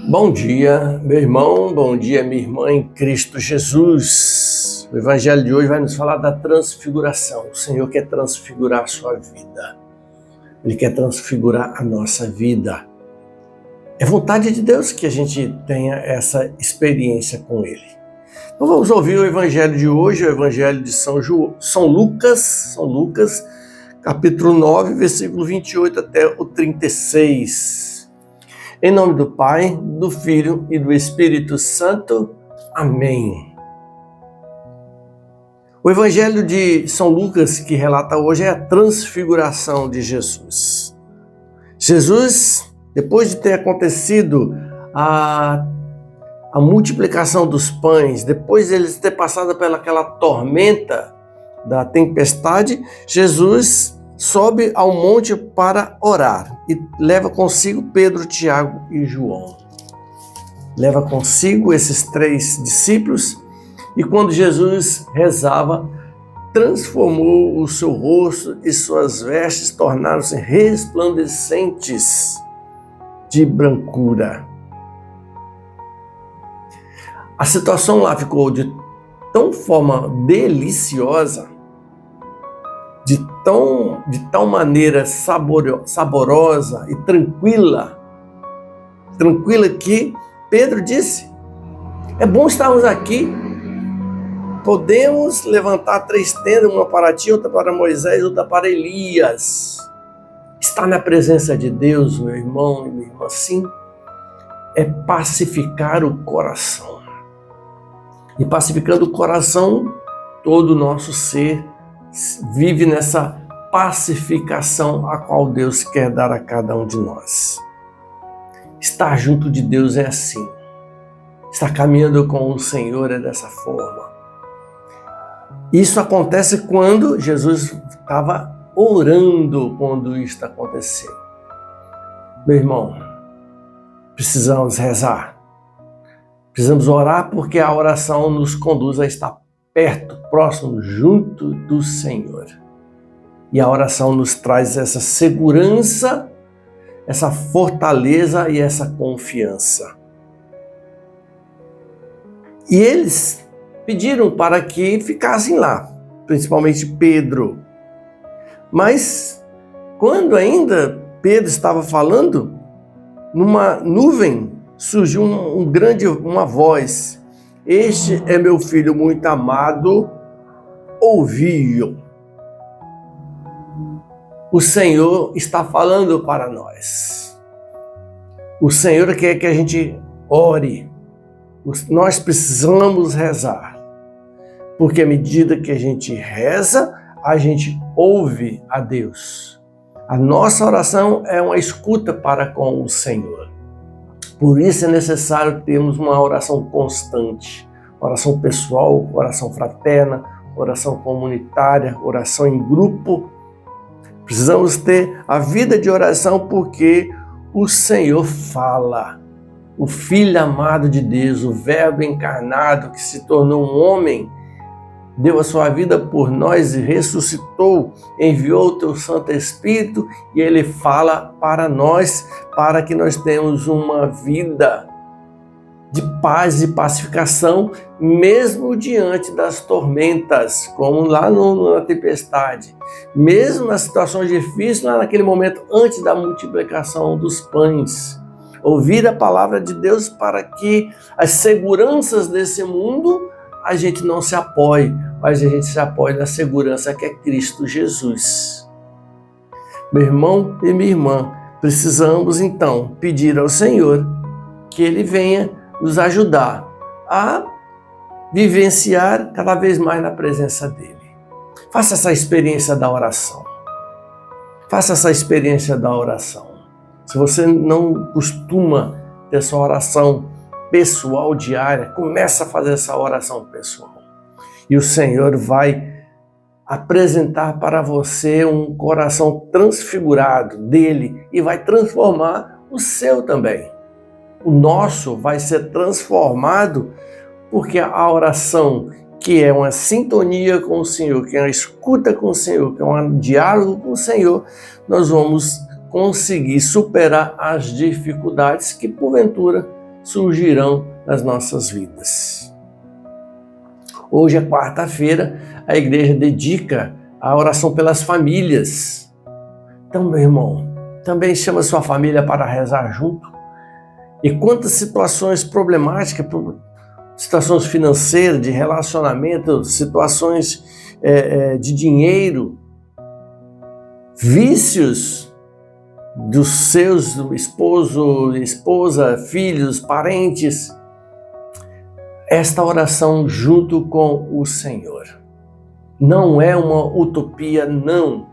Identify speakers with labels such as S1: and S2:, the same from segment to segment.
S1: Bom dia, meu irmão, bom dia, minha irmã em Cristo Jesus. O Evangelho de hoje vai nos falar da transfiguração. O Senhor quer transfigurar a sua vida. Ele quer transfigurar a nossa vida. É vontade de Deus que a gente tenha essa experiência com Ele. Então vamos ouvir o Evangelho de hoje, o Evangelho de São Lucas, capítulo 9, versículo 28 até o 36. Em nome do Pai, do Filho e do Espírito Santo. Amém. O Evangelho de São Lucas que relata hoje é a transfiguração de Jesus. Jesus, depois de ter acontecido a multiplicação dos pães, depois de eles ter passado pelaquela tormenta da tempestade, Jesus sobe ao monte para orar e leva consigo Pedro, Tiago e João. Leva consigo esses 3 discípulos e quando Jesus rezava, transformou o seu rosto e suas vestes tornaram-se resplandecentes de brancura. A situação lá ficou de tão forma deliciosa, de tal maneira saborosa e tranquila que Pedro disse: é bom estarmos aqui, podemos levantar 3 tendas, uma para ti, outra para Moisés, outra para Elias. Estar na presença de Deus, meu irmão e minha irmã, sim, é pacificar o coração. E pacificando o coração, todo o nosso ser vive nessa pacificação a qual Deus quer dar a cada um de nós. Estar junto de Deus é assim. Estar caminhando com o Senhor é dessa forma. Isso acontece quando Jesus estava orando quando isso aconteceu. Meu irmão, precisamos rezar. Precisamos orar porque a oração nos conduz a estar perto, próximo, junto do Senhor. E a oração nos traz essa segurança, essa fortaleza e essa confiança. E eles pediram para que ficassem lá, principalmente Pedro. Mas quando ainda Pedro estava falando, numa nuvem surgiu uma voz: este é meu filho muito amado, ouvi-o. O Senhor está falando para nós. O Senhor quer que a gente ore. Nós precisamos rezar. Porque à medida que a gente reza, a gente ouve a Deus. A nossa oração é uma escuta para com o Senhor. Por isso é necessário termos uma oração constante, oração pessoal, oração fraterna, oração comunitária, oração em grupo. Precisamos ter a vida de oração porque o Senhor fala. O Filho amado de Deus, o Verbo encarnado que se tornou um homem, deu a sua vida por nós e ressuscitou, enviou o teu Santo Espírito e Ele fala para nós, para que nós tenhamos uma vida de paz e pacificação, mesmo diante das tormentas, como lá na tempestade, mesmo nas situações difíceis, lá naquele momento antes da multiplicação dos pães. Ouvir a palavra de Deus para que as seguranças desse mundo a gente não se apoie, mas a gente se apoie na segurança que é Cristo Jesus. Meu irmão e minha irmã, precisamos então pedir ao Senhor que Ele venha nos ajudar a vivenciar cada vez mais na presença dEle. Faça essa experiência da oração. Faça essa experiência da oração. Se você não costuma ter essa oração pessoal diária, começa a fazer essa oração pessoal. E o Senhor vai apresentar para você um coração transfigurado dele e vai transformar o seu também. O nosso vai ser transformado porque a oração, que é uma sintonia com o Senhor, que é uma escuta com o Senhor, que é um diálogo com o Senhor, nós vamos conseguir superar as dificuldades que porventura surgirão nas nossas vidas. Hoje é quarta-feira, a igreja dedica a oração pelas famílias. Então, meu irmão, também chama sua família para rezar junto. E quantas situações problemáticas, situações financeiras, de relacionamento, situações de dinheiro, vícios dos seus esposo, esposa, filhos, parentes. Esta oração junto com o Senhor não é uma utopia, não.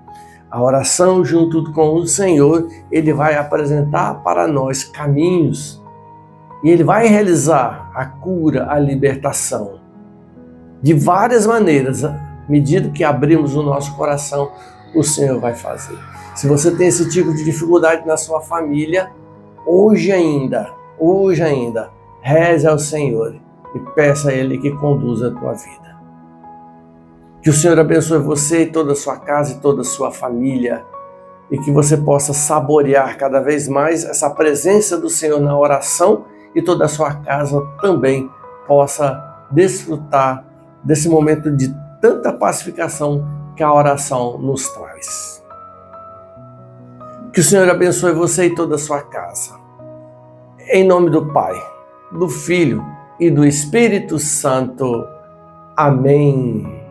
S1: A oração junto com o Senhor, Ele vai apresentar para nós caminhos e Ele vai realizar a cura, a libertação de várias maneiras. À medida que abrimos o nosso coração, o Senhor vai fazer. Se você tem esse tipo de dificuldade na sua família, hoje ainda, reze ao Senhor e peça a Ele que conduza a tua vida. Que o Senhor abençoe você e toda a sua casa e toda a sua família e que você possa saborear cada vez mais essa presença do Senhor na oração e toda a sua casa também possa desfrutar desse momento de tanta pacificação que a oração nos traz. Que o Senhor abençoe você e toda a sua casa. Em nome do Pai, do Filho e do Espírito Santo. Amém.